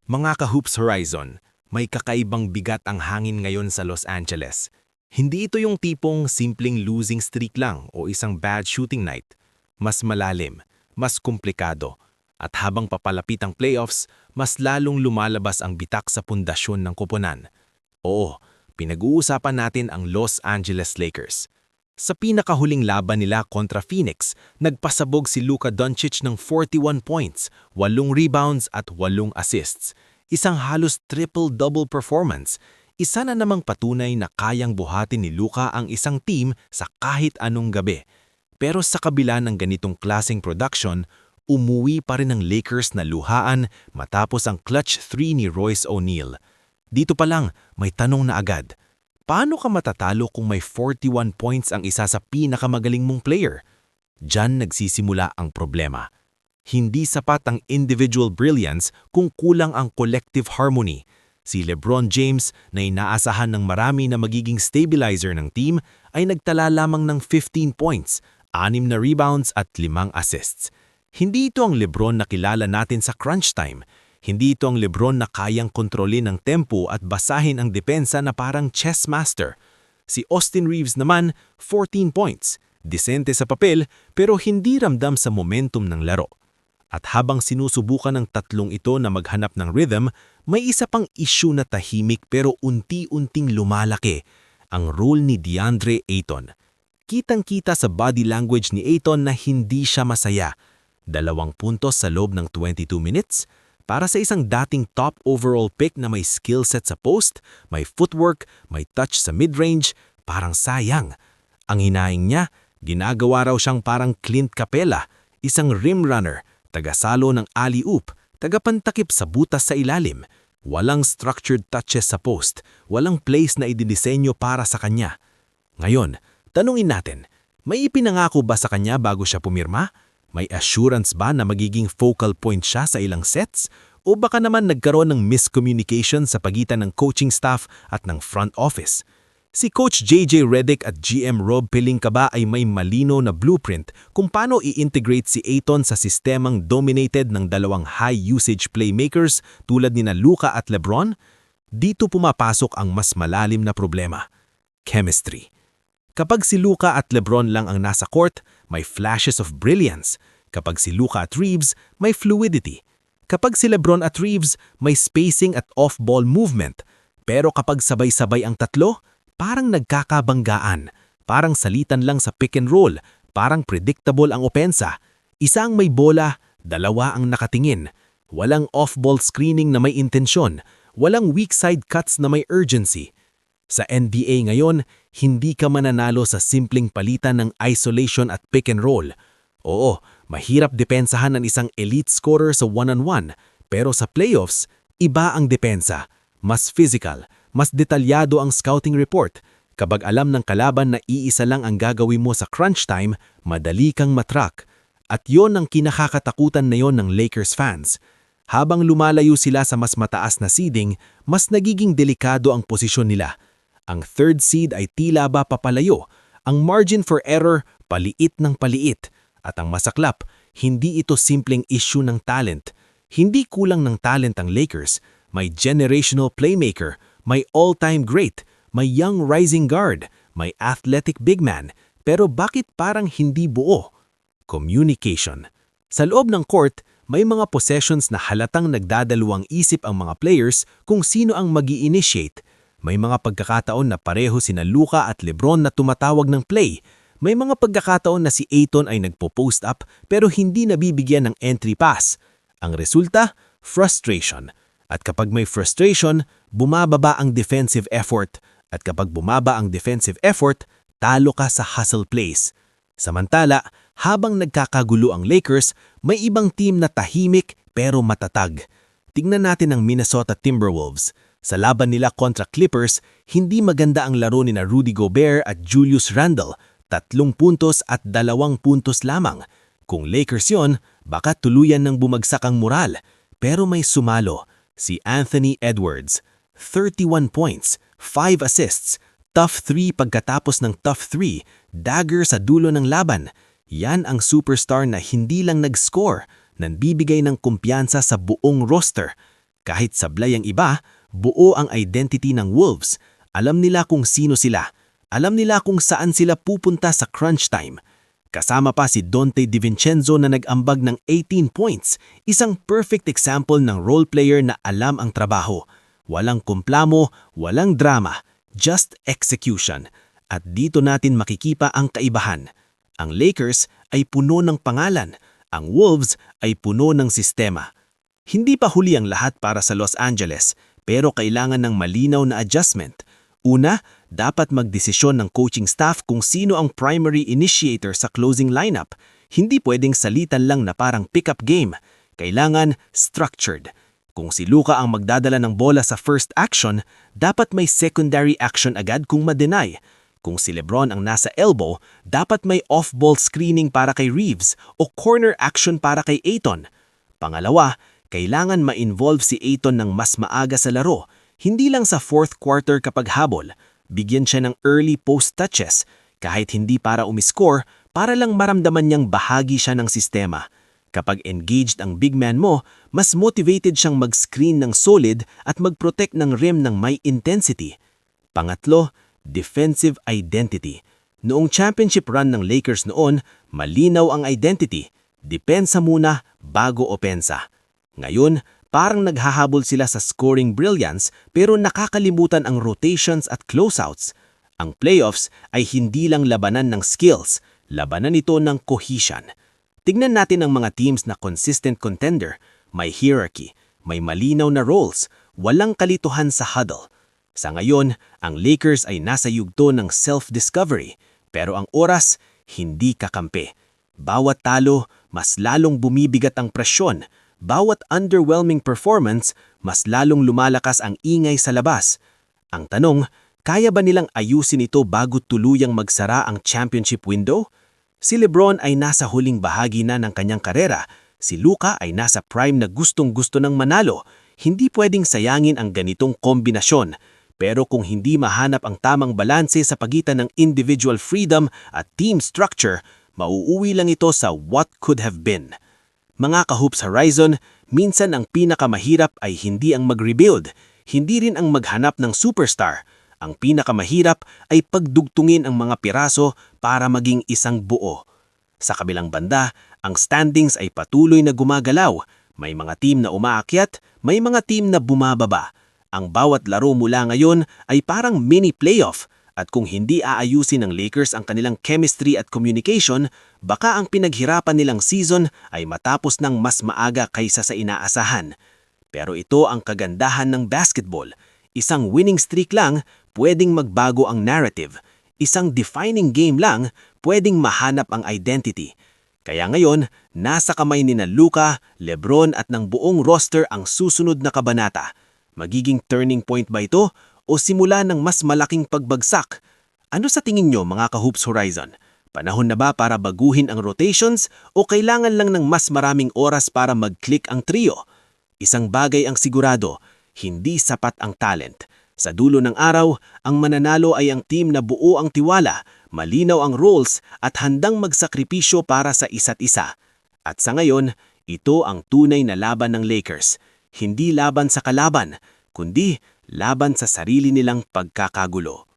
Mga ka-Hoops Horizon, may kakaibang bigat ang hangin ngayon sa Los Angeles. Hindi ito yung tipong simpleng losing streak lang o isang bad shooting night. Mas malalim, mas komplikado. At habang papalapit ang playoffs, mas lalong lumalabas ang bitak sa pundasyon ng koponan. Oo, pinag-uusapan natin ang Los Angeles Lakers. Sa pinakahuling laban nila kontra Phoenix, nagpasabog si Luka Doncic ng 41 points, 8 rebounds at 8 assists. Isang halos triple-double performance. Isa na namang patunay na kayang buhatin ni Luka ang isang team sa kahit anong gabi. Pero sa kabila ng ganitong klaseng production, umuwi pa rin ang Lakers na luhaan matapos ang clutch 3 ni Royce O'Neal. Dito pa lang, may tanong na agad. Paano ka matatalo kung may 41 points ang isa sa pinakamagaling mong player? Diyan nagsisimula ang problema. Hindi sapat ang individual brilliance kung kulang ang collective harmony. Si LeBron James na inaasahan ng marami na magiging stabilizer ng team ay nagtala lamang ng 15 points, 6 na rebounds at 5 assists. Hindi ito ang LeBron na kilala natin sa crunch time. Hindi ito ang LeBron na kayang kontrolin ang tempo at basahin ang depensa na parang chess master. Si Austin Reeves naman, 14 points. Disente sa papel pero hindi ramdam sa momentum ng laro. At habang sinusubukan ng tatlong ito na maghanap ng rhythm, may isa pang issue na tahimik pero unti-unting lumalaki, ang role ni DeAndre Ayton. Kitang-kita sa body language ni Ayton na hindi siya masaya. 2 puntos sa loob ng 22 minutes, para sa isang dating top overall pick na may skill set sa post, may footwork, may touch sa mid-range, parang sayang. Ang hinaing niya, ginagawa raw siyang parang Clint Capela, isang rim runner, tagasalo ng alley-oop, tagapantakip sa butas sa ilalim. Walang structured touches sa post, walang plays na idinisenyo para sa kanya. Ngayon, tanungin natin, may ipinangako ba sa kanya bago siya pumirma? May assurance ba na magiging focal point siya sa ilang sets? O baka naman nagkaroon ng miscommunication sa pagitan ng coaching staff at ng front office? Si Coach JJ Redick at GM Rob Pelinka ba ay may malino na blueprint kung paano i-integrate si Ayton sa sistemang dominated ng dalawang high-usage playmakers tulad nina Luka at LeBron? Dito pumapasok ang mas malalim na problema: chemistry. Kapag si Luka at LeBron lang ang nasa court, may flashes of brilliance. Kapag si Luka at Reeves, may fluidity. Kapag si LeBron at Reeves, may spacing at off-ball movement. Pero kapag sabay-sabay ang tatlo, parang nagkakabanggaan. Parang salitan lang sa pick and roll. Parang predictable ang opensa. Isa ang may bola, 2 ang nakatingin. Walang off-ball screening na may intensyon. Walang weak side cuts na may urgency. Sa NBA ngayon, hindi ka mananalo sa simpleng palitan ng isolation at pick and roll. Oo, mahirap depensahan ng isang elite scorer sa one-on-one, pero sa playoffs, iba ang depensa. Mas physical, mas detalyado ang scouting report. Kapag alam ng kalaban na iisa lang ang gagawin mo sa crunch time, madali kang matrack. At yon ang kinakakatakutan na yon ng Lakers fans. Habang lumalayo sila sa mas mataas na seeding, mas nagiging delikado ang posisyon nila. Ang third seed ay tila ba papalayo, ang margin for error paliit ng paliit, at ang masaklap, hindi ito simpleng issue ng talent. Hindi kulang ng talent ang Lakers, may generational playmaker, may all-time great, may young rising guard, may athletic big man, pero bakit parang hindi buo? Communication. Sa loob ng court, may mga possessions na halatang nagdadalawang isip ang mga players kung sino ang mag-i-initiate. May mga pagkakataon na pareho sina Luka at LeBron na tumatawag ng play. May mga pagkakataon na si Ayton ay nagpo-post up pero hindi nabibigyan ng entry pass. Ang resulta, frustration. At kapag may frustration, bumababa ang defensive effort. At kapag bumaba ang defensive effort, talo ka sa hustle plays. Samantala, habang nagkakagulo ang Lakers, may ibang team na tahimik pero matatag. Tingnan natin ang Minnesota Timberwolves. Sa laban nila kontra Clippers, hindi maganda ang laro ni Rudy Gobert at Julius Randle, 3 puntos at 2 puntos lamang. Kung Lakers yon, baka tuluyan ng bumagsak ang moral. Pero may sumalo, si Anthony Edwards. 31 points, 5 assists, tough 3 pagkatapos ng tough 3, dagger sa dulo ng laban. Yan ang superstar na hindi lang nag-score, nanbibigay ng kumpiyansa sa buong roster. Kahit sablay ang iba, buo ang identity ng Wolves. Alam nila kung sino sila. Alam nila kung saan sila pupunta sa crunch time. Kasama pa si Donte DiVincenzo na nag-ambag ng 18 points, isang perfect example ng role player na alam ang trabaho. Walang kumplamo, walang drama, just execution. At dito natin makikipa ang kaibahan. Ang Lakers ay puno ng pangalan, ang Wolves ay puno ng sistema. Hindi pa huli ang lahat para sa Los Angeles, pero kailangan ng malinaw na adjustment. Una, dapat magdesisyon ng coaching staff kung sino ang primary initiator sa closing lineup. Hindi pwedeng salitan lang na parang pick-up game. Kailangan structured. Kung si Luka ang magdadala ng bola sa first action, dapat may secondary action agad kung ma-deny. Kung si LeBron ang nasa elbow, dapat may off-ball screening para kay Reeves o corner action para kay Ayton. Pangalawa, kailangan ma-involve si Ayton ng mas maaga sa laro. Hindi lang sa fourth quarter kapag habol, bigyan siya ng early post touches, kahit hindi para umiscore, para lang maramdaman niyang bahagi siya ng sistema. Kapag engaged ang big man mo, mas motivated siyang mag-screen ng solid at mag-protect ng rim ng may intensity. Pangatlo, defensive identity. Noong championship run ng Lakers noon, malinaw ang identity. Depensa muna bago opensa. Ngayon, parang naghahabol sila sa scoring brilliance pero nakakalimutan ang rotations at closeouts. Ang playoffs ay hindi lang labanan ng skills, labanan ito ng cohesion. Tignan natin ang mga teams na consistent contender, may hierarchy, may malinaw na roles, walang kalituhan sa huddle. Sa ngayon, ang Lakers ay nasa yugto ng self-discovery, pero ang oras, hindi kakampi. Bawat talo, mas lalong bumibigat ang presyon. Bawat underwhelming performance, mas lalong lumalakas ang ingay sa labas. Ang tanong, kaya ba nilang ayusin ito bago tuluyang magsara ang championship window? Si LeBron ay nasa huling bahagi na ng kanyang karera. Si Luka ay nasa prime na gustong-gusto ng manalo. Hindi pwedeng sayangin ang ganitong kombinasyon. Pero kung hindi mahanap ang tamang balanse sa pagitan ng individual freedom at team structure, mauuwi lang ito sa what could have been. Mga ka-Hoops Horizon, minsan ang pinakamahirap ay hindi ang mag-rebuild, hindi rin ang maghanap ng superstar. Ang pinakamahirap ay pagdugtungin ang mga piraso para maging isang buo. Sa kabilang banda, ang standings ay patuloy na gumagalaw. May mga team na umaakyat, may mga team na bumababa. Ang bawat laro mula ngayon ay parang mini playoff. At kung hindi aayusin ng Lakers ang kanilang chemistry at communication, baka ang pinaghirapan nilang season ay matapos ng mas maaga kaysa sa inaasahan. Pero ito ang kagandahan ng basketball. Isang winning streak lang, pwedeng magbago ang narrative. Isang defining game lang, pwedeng mahanap ang identity. Kaya ngayon, nasa kamay ni Luka, LeBron at ng buong roster ang susunod na kabanata. Magiging turning point ba ito? O simula ng mas malaking pagbagsak? Ano sa tingin nyo mga ka-Hoops Horizon? Panahon na ba para baguhin ang rotations o kailangan lang ng mas maraming oras para mag-click ang trio? Isang bagay ang sigurado, hindi sapat ang talent. Sa dulo ng araw, ang mananalo ay ang team na buo ang tiwala, malinaw ang roles at handang magsakripisyo para sa isa't isa. At sa ngayon, ito ang tunay na laban ng Lakers. Hindi laban sa kalaban, kundi laban sa sarili nilang pagkakagulo.